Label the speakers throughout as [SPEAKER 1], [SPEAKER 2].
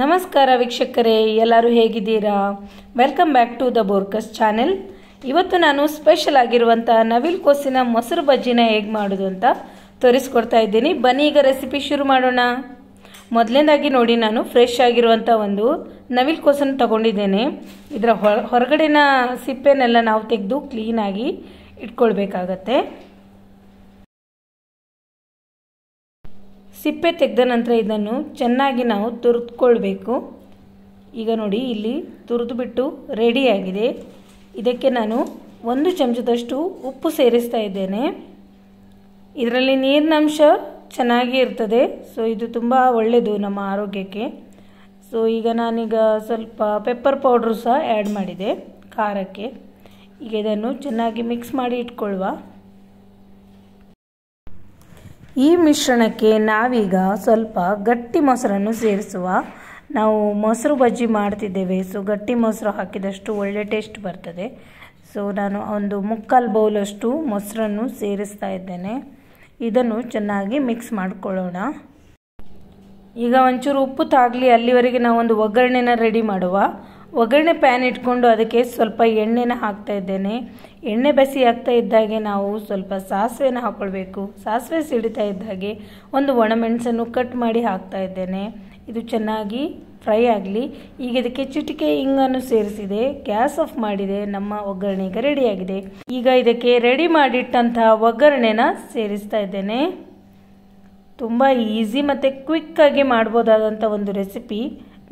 [SPEAKER 1] ನಮಸ್ಕಾರ ವೀಕ್ಷಕರೇ, ಎಲ್ಲರೂ ಹೇಗಿದ್ದೀರಾ? Welcome back to the Borkus channel. ಇವತ್ತು ನಾನು ಸ್ಪೆಷಲ್ ಆಗಿರುವಂಥ ನವಿಲು ಕೋಸಿನ ಮೊಸರು ಬಜ್ಜಿನ ಹೇಗೆ ಮಾಡೋದು ಅಂತ ತೋರಿಸ್ಕೊಡ್ತಾ ಇದ್ದೀನಿ. ಬನ್ನಿ ಈಗ ರೆಸಿಪಿ ಶುರು ಮಾಡೋಣ. ಮೊದಲನೇದಾಗಿ ನೋಡಿ, ನಾನು ಫ್ರೆಶ್ ಆಗಿರುವಂಥ ಒಂದು ನವಿಲು ಕೋಸನ್ನು ತಗೊಂಡಿದ್ದೇನೆ. ಇದರ ಹೊರಗಡೆನ ಸಿಪ್ಪೆನೆಲ್ಲ ನಾವು ತೆಗೆದು ಕ್ಲೀನಾಗಿ ಇಟ್ಕೊಳ್ಬೇಕಾಗತ್ತೆ. ಸಿಪ್ಪೆ ತೆಗೆದ ನಂತರ ಇದನ್ನು ಚೆನ್ನಾಗಿ ನಾವು ತುರಿದುಕೊಳ್ಬೇಕು. ಈಗ ನೋಡಿ, ಇಲ್ಲಿ ತುರಿದುಬಿಟ್ಟು ರೆಡಿಯಾಗಿದೆ. ಇದಕ್ಕೆ ನಾನು 1 ಚಮಚದಷ್ಟು ಉಪ್ಪು ಸೇರಿಸ್ತಾ ಇದ್ದೇನೆ. ಇದರಲ್ಲಿ ನೀರಿನ ಅಂಶ ಚೆನ್ನಾಗಿ ಇರ್ತದೆ, ಸೊ ಇದು ತುಂಬ ಒಳ್ಳೆಯದು ನಮ್ಮ ಆರೋಗ್ಯಕ್ಕೆ. ಸೊ ಈಗ ನಾನೀಗ ಸ್ವಲ್ಪ ಪೆಪ್ಪರ್ ಪೌಡ್ರು ಸಹ ಆ್ಯಡ್ ಮಾಡಿದೆ ಖಾರಕ್ಕೆ. ಈಗ ಇದನ್ನು ಚೆನ್ನಾಗಿ ಮಿಕ್ಸ್ ಮಾಡಿ ಇಟ್ಕೊಳ್ಳುವ. ಈ ಮಿಶ್ರಣಕ್ಕೆ ನಾವೀಗ ಸ್ವಲ್ಪ ಗಟ್ಟಿ ಮೊಸರನ್ನು ಸೇರಿಸುವ. ನಾವು ಮೊಸರು ಬಜ್ಜಿ ಮಾಡ್ತಿದ್ದೇವೆ, ಸೊ ಗಟ್ಟಿ ಮೊಸರು ಹಾಕಿದಷ್ಟು ಒಳ್ಳೆ ಟೇಸ್ಟ್ ಬರ್ತದೆ. ಸೊ ನಾನು ಒಂದು 3/4 ಬೌಲಷ್ಟು ಮೊಸರನ್ನು ಸೇರಿಸ್ತಾ ಇದ್ದೇನೆ. ಇದನ್ನು ಚೆನ್ನಾಗಿ ಮಿಕ್ಸ್ ಮಾಡಿಕೊಳ್ಳೋಣ. ಈಗ ಒಂಚೂರು ಉಪ್ಪು ತಾಗಲಿ ಅಲ್ಲಿವರೆಗೆ ನಾವು ಒಂದು ಒಗ್ಗರಣೆನ ರೆಡಿ ಮಾಡುವ. ಒಗ್ಗರಣೆ ಪ್ಯಾನ್ ಇಟ್ಕೊಂಡು ಅದಕ್ಕೆ ಸ್ವಲ್ಪ ಎಣ್ಣೆನ ಹಾಕ್ತಾ ಇದ್ದೇನೆ. ಎಣ್ಣೆ ಬಿಸಿ ಆಗ್ತಾ ಇದ್ದಾಗೆ ನಾವು ಸ್ವಲ್ಪ ಸಾಸಿವೆನ ಹಾಕ್ಕೊಳ್ಬೇಕು. ಸಾಸಿವೆ ಸಿಡಿತಾ ಇದ್ದಾಗೆ ಒಂದು ಒಣಮೆಣಸನ್ನು ಕಟ್ ಮಾಡಿ ಹಾಕ್ತಾ ಇದ್ದೇನೆ. ಇದು ಚೆನ್ನಾಗಿ ಫ್ರೈ ಆಗಲಿ. ಈಗ ಇದಕ್ಕೆ ಚಿಟಿಕೆ ಇಂಗನ್ನು ಸೇರಿಸಿದೆ, ಗ್ಯಾಸ್ ಆಫ್ ಮಾಡಿದೆ. ನಮ್ಮ ಒಗ್ಗರಣೆ ಈಗ ರೆಡಿಯಾಗಿದೆ. ಈಗ ಇದಕ್ಕೆ ರೆಡಿ ಮಾಡಿಟ್ಟಂತಹ ಒಗ್ಗರಣೆನ ಸೇರಿಸ್ತಾ ಇದ್ದೇನೆ. ತುಂಬ ಈಸಿ ಮತ್ತು ಕ್ವಿಕ್ಕಾಗಿ ಮಾಡ್ಬೋದಾದಂಥ ಒಂದು ರೆಸಿಪಿ.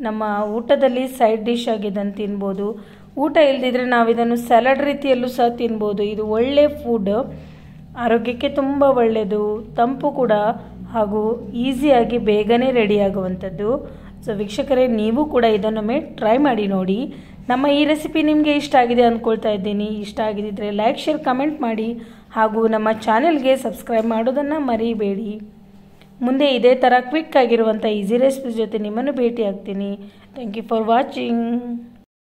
[SPEAKER 1] ನಮ್ಮ ಊಟದಲ್ಲಿ ಸೈಡ್ ಡಿಶ್ ಆಗಿ ಇದನ್ನು ತಿನ್ಬೋದು. ಊಟ ಇಲ್ಲದಿದ್ದರೆ ನಾವು ಇದನ್ನು ಸಲಾಡ್ ರೀತಿಯಲ್ಲೂ ಸಹ ತಿನ್ಬೋದು. ಇದು ಒಳ್ಳೆ ಫುಡ್, ಆರೋಗ್ಯಕ್ಕೆ ತುಂಬ ಒಳ್ಳೆಯದು, ತಂಪು ಕೂಡ, ಹಾಗೂ ಈಸಿಯಾಗಿ ಬೇಗನೆ ರೆಡಿಯಾಗುವಂಥದ್ದು. ಸೊ ವೀಕ್ಷಕರೇ, ನೀವು ಕೂಡ ಇದನ್ನೊಮ್ಮೆ ಟ್ರೈ ಮಾಡಿ ನೋಡಿ. ನಮ್ಮ ಈ ರೆಸಿಪಿ ನಿಮಗೆ ಇಷ್ಟ ಆಗಿದೆ ಅಂದ್ಕೊಳ್ತಾ ಇದ್ದೀನಿ. ಇಷ್ಟ ಆಗಿದ್ದರೆ ಲೈಕ್, ಶೇರ್, ಕಮೆಂಟ್ ಮಾಡಿ. ಹಾಗೂ ನಮ್ಮ ಚಾನೆಲ್ಗೆ ಸಬ್ಸ್ಕ್ರೈಬ್ ಮಾಡೋದನ್ನು ಮರಿಬೇಡಿ. ಮುಂದೆ ಇದೇ ಥರ ಕ್ವಿಕ್ ಆಗಿರುವಂಥ ಈಸಿ ರೆಸಿಪಿ ಜೊತೆ ನಿಮ್ಮನ್ನು ಭೇಟಿ ಆಗ್ತೀನಿ. Thank you for watching.